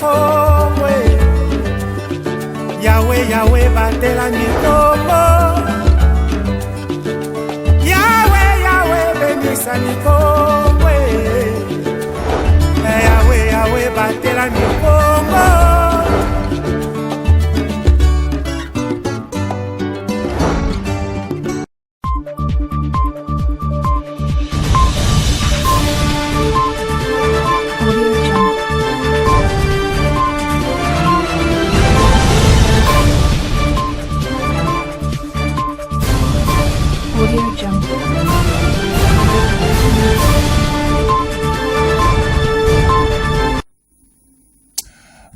Nikongwe Yahweh, Yahweh, batela Nikombo Yahweh, Yahweh, benisa Nikongwe Yahweh, Yahweh, batela Nikombo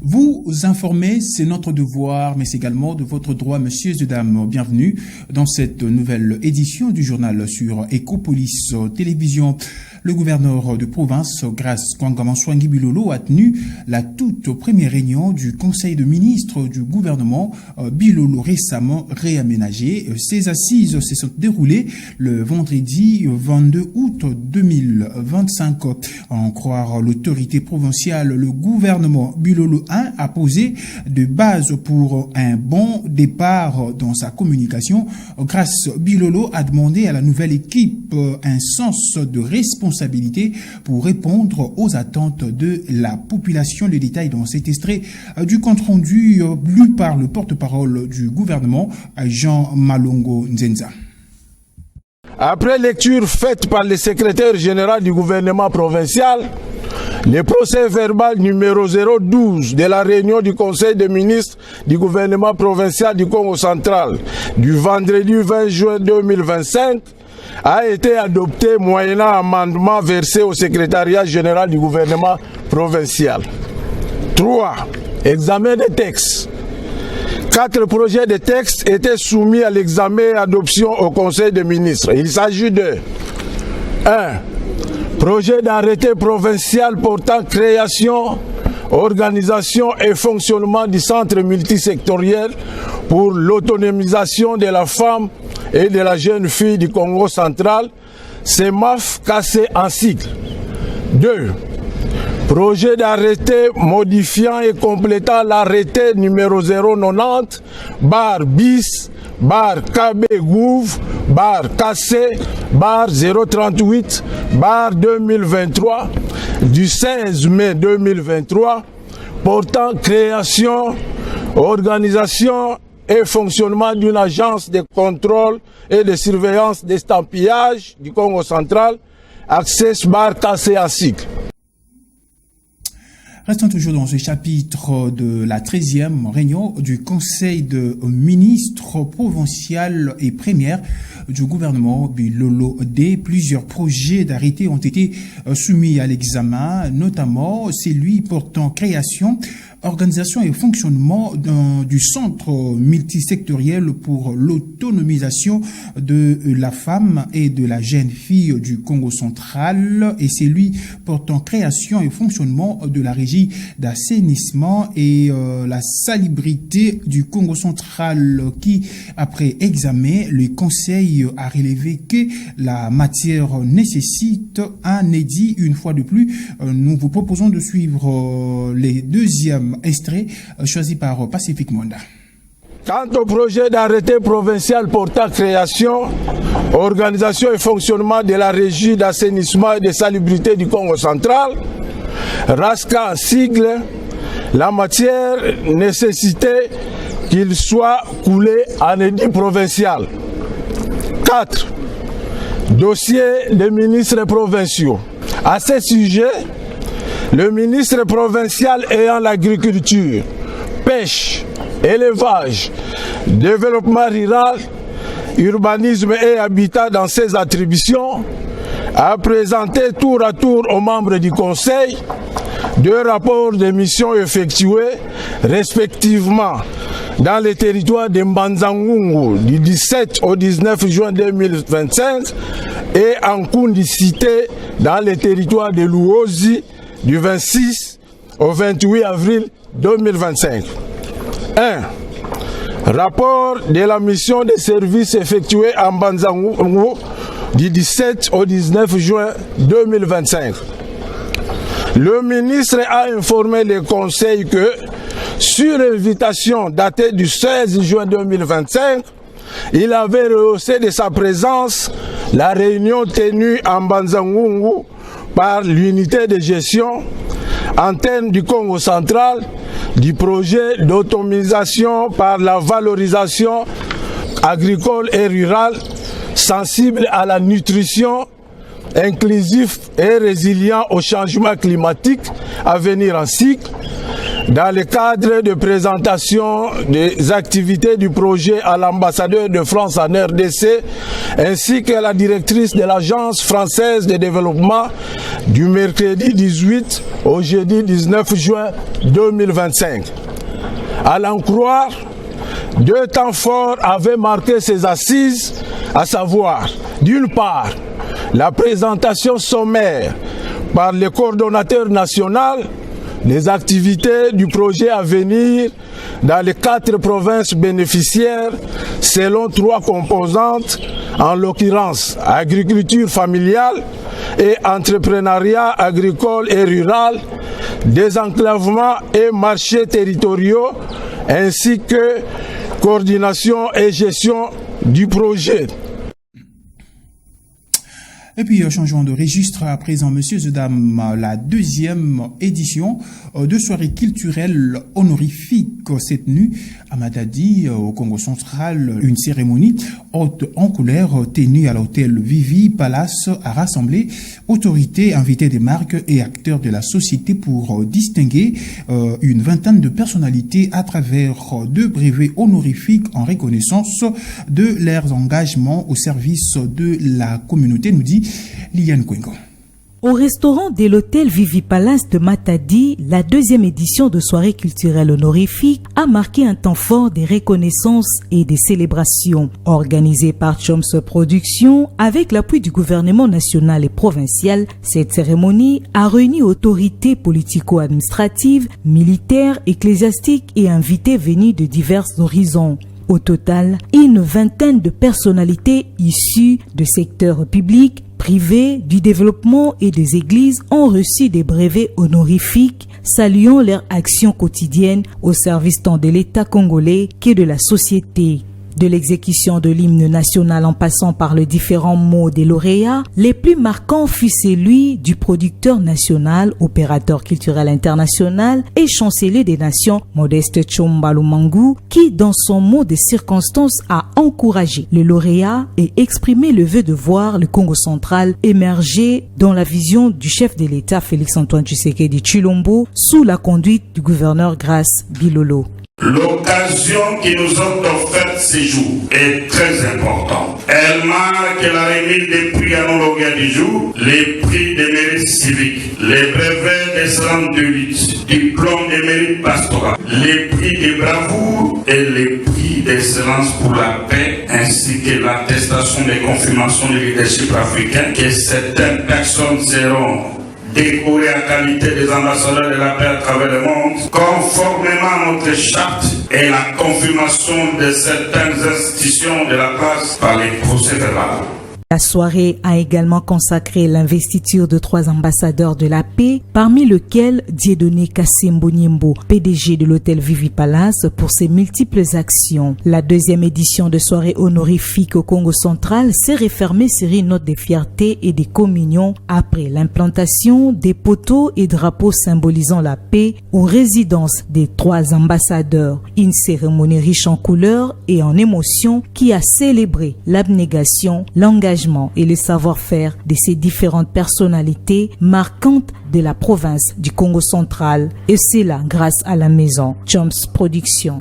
Vous informer, c'est notre devoir, mais c'est également de votre droit, messieurs et dames. Bienvenue dans cette nouvelle édition du journal sur Ecopolis Télévision. Le gouverneur de province, Grace Kwangama-Swangi Bilolo, a tenu la toute première réunion du Conseil de ministres du gouvernement Bilolo récemment réaménagé. Ces assises se sont déroulées le vendredi 22 août 2025. En croire l'autorité provinciale, le gouvernement Bilolo 1 a posé de base pour un bon départ dans sa communication. Grace Bilolo a demandé à la nouvelle équipe un sens de responsabilité pour répondre aux attentes de la population. Les détails dans cet extrait du compte-rendu lu par le porte-parole du gouvernement, Jean Malongo Nzenza. Après lecture faite par le secrétaire général du gouvernement provincial, le procès verbal numéro 012 de la réunion du Conseil des ministres du gouvernement provincial du Congo central du vendredi 20 juin 2025 a été adopté moyennant amendement versé au secrétariat général du gouvernement provincial. 3. Examen des textes. 4 projets de textes étaient soumis à l'examen et adoption au Conseil des ministres. Il s'agit de 1. Projet d'arrêté provincial portant création, organisation et fonctionnement du centre multisectoriel pour l'autonomisation de la femme et de la jeune fille du Congo central, CEMAF cassé en cycle. 2. Projet d'arrêté modifiant et complétant l'arrêté numéro 090 bar bis bar KB Gouv bar KC bar 038 bar 2023 du 16 mai 2023 portant création, organisation et fonctionnement d'une agence de contrôle et de surveillance d'estampillage du Congo central, Access bar KC en cycle. Restons toujours dans ce chapitre de la 13e réunion du Conseil de ministres provincial et première du gouvernement Bilolo D. Plusieurs projets d'arrêté ont été soumis à l'examen, notamment celui portant création, organisation et fonctionnement du centre multisectoriel pour l'autonomisation de la femme et de la jeune fille du Congo central et celui portant création et fonctionnement de la régie d'assainissement et la salubrité du Congo central qui, après examen, le Conseil a relevé que la matière nécessite un édit. Une fois de plus, nous vous proposons de suivre les deuxièmes extraits choisis par Pacific Monda. Quant au projet d'arrêté provincial portant création, organisation et fonctionnement de la régie d'assainissement et de salubrité du Congo central, RASCA en sigle, la matière nécessitait qu'il soit coulé en édit provincial. 4. Dossier des ministres provinciaux. À ce sujet, le ministre provincial ayant l'agriculture, pêche, élevage, développement rural, urbanisme et habitat dans ses attributions, a présenté tour à tour aux membres du Conseil 2 rapports de mission effectués respectivement dans les territoires de Mbanzangungu du 17 au 19 juin 2025 et en Kundicité dans les territoires de Luozi du 26 au 28 avril 2025. 1. Rapport de la mission de service effectuée en Mbanzangungu du 17 au 19 juin 2025. Le ministre a informé le Conseil que, sur invitation datée du 16 juin 2025, il avait rehaussé de sa présence la réunion tenue en Banzangungu par l'unité de gestion antenne du Congo central du projet d'automisation par la valorisation agricole et rurale sensible à la nutrition, inclusif et résilient au changement climatique à venir en cycle, dans le cadre de présentation des activités du projet à l'ambassadeur de France en RDC, ainsi que la directrice de l'Agence française de développement du mercredi 18 au jeudi 19 juin 2025. À l'en croire, 2 temps forts avaient marqué ces assises, à savoir, d'une part, la présentation sommaire par le coordonnateur national des activités du projet à venir dans les 4 provinces bénéficiaires selon 3 composantes, en l'occurrence agriculture familiale et entrepreneuriat agricole et rural, désenclavement et marchés territoriaux, ainsi que coordination et gestion du projet. Et puis, changeons de registre à présent, messieurs et dames, la 2e édition de soirée culturelle honorifique s'est tenue à Matadi, au Congo central. Une cérémonie haute en couleur tenue à l'hôtel Vivi Palace a rassemblé autorités, invités des marques et acteurs de la société pour distinguer une vingtaine de personnalités à travers 2 brevets honorifiques en reconnaissance de leurs engagements au service de la communauté, nous dit Liliane Kwengo. Au restaurant de l'hôtel Vivi Palace de Matadi, la 2e édition de soirée culturelle honorifique a marqué un temps fort des reconnaissances et des célébrations. Organisée par Choms Productions, avec l'appui du gouvernement national et provincial, cette cérémonie a réuni autorités politico-administratives, militaires, ecclésiastiques et invités venus de divers horizons. Au total, une vingtaine de personnalités issues de secteurs publics, privés, du développement et des églises ont reçu des brevets honorifiques, saluant leur action quotidienne au service tant de l'État congolais que de la société. De l'exécution de l'hymne national en passant par les différents mots des lauréats, les plus marquants fut celui du producteur national, opérateur culturel international et chancelier des nations Modeste Tshomba Lumangu, qui dans son mot de circonstance a encouragé le lauréat et exprimé le vœu de voir le Congo central émerger dans la vision du chef de l'État Félix-Antoine Tshisekedi Tshilombo sous la conduite du gouverneur Grace Bilolo. L'occasion qui nous ont offert ces jours est très importante. Elle marque la remise des prix à nos lauréats du jour, les prix des mérites civiques, les brevets d'excellence de lutte, diplômes des mérites pastoraux, les prix de bravoure et les prix d'excellence pour la paix, ainsi que l'attestation de confirmation du leadership africain que certaines personnes seront décorés à qualité des ambassadeurs de la paix à travers le monde, conformément à notre charte et la confirmation de certaines institutions de la classe par les procès-verbaux. La soirée a également consacré l'investiture de 3 ambassadeurs de la paix, parmi lesquels Dieudonné Kassembo Niembo, PDG de l'hôtel Vivi Palace, pour ses multiples actions. La 2e édition de soirée honorifique au Congo central s'est refermée sur une note de fierté et de communion après l'implantation des poteaux et drapeaux symbolisant la paix aux résidences des 3 ambassadeurs. Une cérémonie riche en couleurs et en émotions qui a célébré l'abnégation, l'engagement et le savoir-faire de ces différentes personnalités marquantes de la province du Congo central, et c'est là grâce à la maison Choms Productions.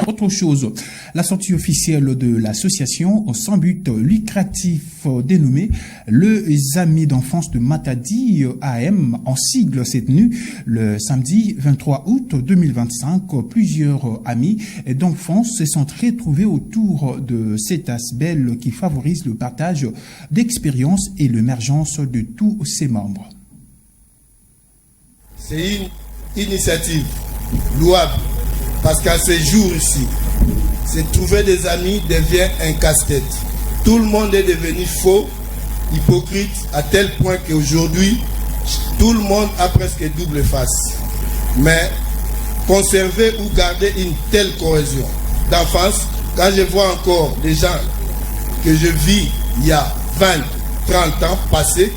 Autre chose, la sortie officielle de l'association sans but lucratif dénommée Les Amis d'enfance de Matadi AM en sigle s'est tenue le samedi 23 août 2025. Plusieurs amis d'enfance se sont retrouvés autour de cet aspect qui favorise le partage d'expériences et l'émergence de tous ses membres. C'est une initiative louable. Parce qu'à ces jours-ci, se trouver des amis devient un casse-tête. Tout le monde est devenu faux. hypocrite à tel point qu'aujourd'hui, tout le monde a presque double face. Mais conserver ou garder une telle cohésion d'enfance, quand je vois encore des gens que je vis il y a 20, 30 ans passés,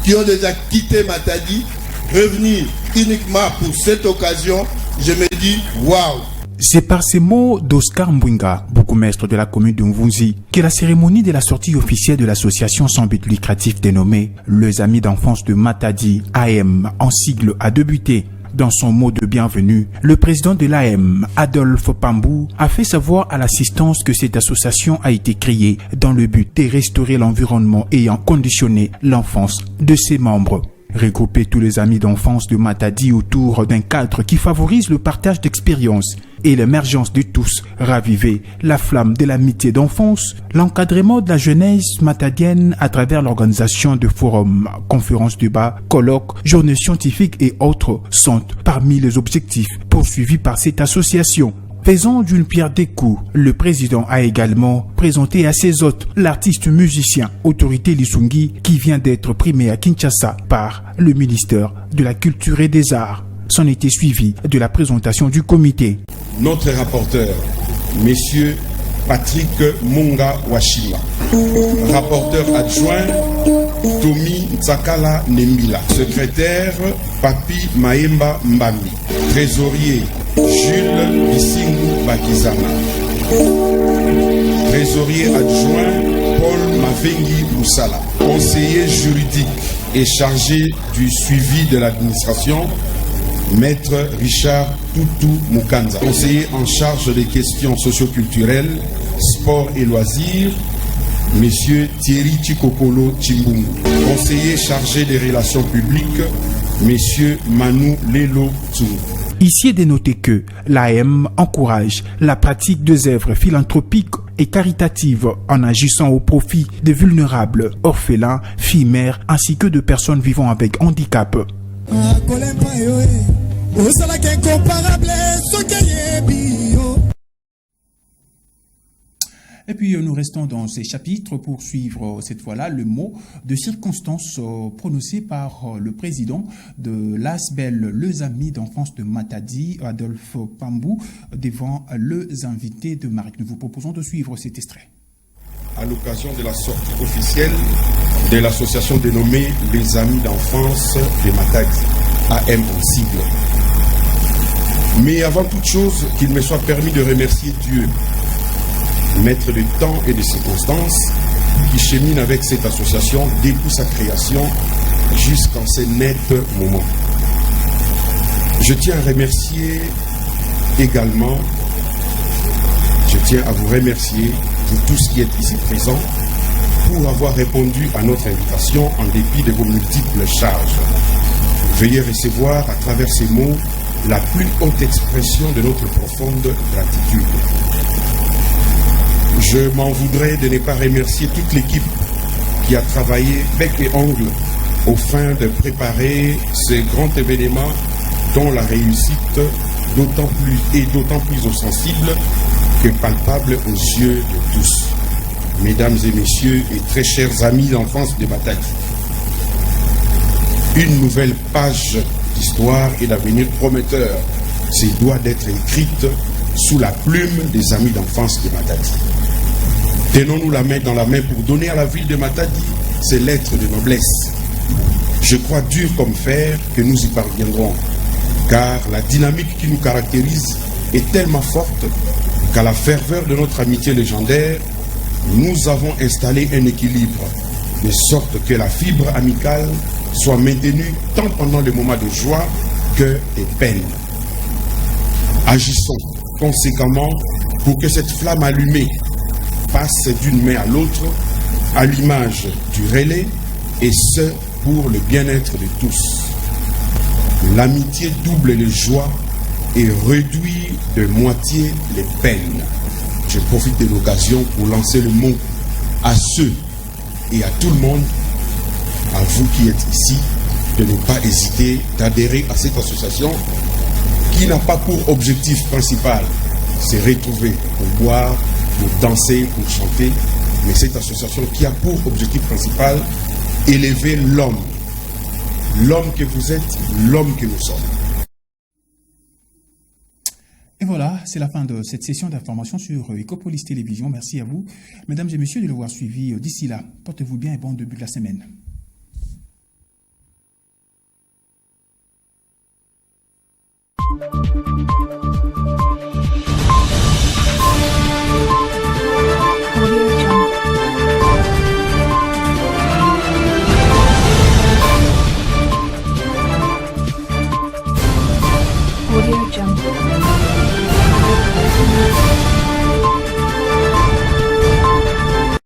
qui ont déjà quitté Matadi, revenir uniquement pour cette occasion, je me dis waouh. C'est par ces mots d'Oscar Mbouinga, bourgmestre de la commune de Mvunzi, que la cérémonie de la sortie officielle de l'association sans but lucratif dénommée Les Amis d'enfance de Matadi, AM, en sigle, a débuté. Dans son mot de bienvenue, le président de l'AM, Adolphe Pambou, a fait savoir à l'assistance que cette association a été créée dans le but de restaurer l'environnement ayant conditionné l'enfance de ses membres. Regrouper tous les amis d'enfance de Matadi autour d'un cadre qui favorise le partage d'expériences et l'émergence de tous, raviver la flamme de l'amitié d'enfance, l'encadrement de la jeunesse matadienne à travers l'organisation de forums, conférences débats, colloques, journées scientifiques et autres sont parmi les objectifs poursuivis par cette association. Faisant d'une pierre deux coups, le président a également présenté à ses hôtes l'artiste musicien Autorité Lisungi qui vient d'être primé à Kinshasa par le ministère de la Culture et des Arts. S'en était suivi de la présentation du comité. Notre rapporteur, Monsieur Patrick Munga Washima. Rapporteur adjoint, Tommy Nzakala Nembila. Secrétaire, Papi Maemba Mbambi. Trésorier, Jules Bisingu Bakizana. Trésorier adjoint, Paul Mavengi Moussala. Conseiller juridique et chargé du suivi de l'administration, Maître Richard Toutou Mukanza. Conseiller en charge des questions socio-culturelles, sport et loisirs, Monsieur Thierry Chikokolo Chimbungu. Conseiller chargé des relations publiques, Monsieur Manu Lelo Tsungu. Ici est de noter que l'AM encourage la pratique des œuvres philanthropiques et caritatives en agissant au profit des vulnérables, orphelins, filles mères ainsi que de personnes vivant avec handicap. Et puis nous restons dans ces chapitres pour suivre cette fois-là le mot de circonstance prononcé par le président de l'ASBEL, les Amis d'enfance de Matadi, Adolphe Pambou, devant les invités de Marc. Nous vous proposons de suivre cet extrait. À l'occasion de la sortie officielle de l'association dénommée Les Amis d'enfance de Matadi, AM en sigle. Mais avant toute chose, qu'il me soit permis de remercier Dieu, maître du temps et des circonstances, qui chemine avec cette association depuis sa création jusqu'en ces nets moments. Je tiens à remercier également, à vous remercier, vous tous qui êtes ici présents, pour avoir répondu à notre invitation en dépit de vos multiples charges. Veuillez recevoir à travers ces mots la plus haute expression de notre profonde gratitude. Je m'en voudrais de ne pas remercier toute l'équipe qui a travaillé bec et ongle au fin de préparer ce grand événement dont la réussite d'autant plus ostensible que palpable aux yeux de tous. Mesdames et messieurs et très chers amis d'enfance de Matadi, une nouvelle page d'histoire et d'avenir prometteur se doit d'être écrite sous la plume des amis d'enfance de Matadi. Tenons-nous la main dans la main pour donner à la ville de Matadi ses lettres de noblesse. Je crois dur comme fer que nous y parviendrons, car la dynamique qui nous caractérise est tellement forte qu'à la ferveur de notre amitié légendaire, nous avons installé un équilibre, de sorte que la fibre amicale soit maintenue tant pendant les moments de joie que des peines. Agissons conséquemment pour que cette flamme allumée passe d'une main à l'autre à l'image du relais, et ce pour le bien-être de tous. L'amitié double les joies et réduit de moitié les peines. Je profite de l'occasion pour lancer le mot à ceux et à tout le monde, à vous qui êtes ici, de ne pas hésiter d'adhérer à cette association qui n'a pas pour objectif principal se retrouver pour boire, pour danser, pour chanter, mais cette association qui a pour objectif principal élever l'homme. L'homme que vous êtes, l'homme que nous sommes. Et voilà, c'est la fin de cette session d'information sur Ecopolis Télévision. Merci à vous, mesdames et messieurs, de l'avoir suivi. D'ici là, portez-vous bien et bon début de la semaine.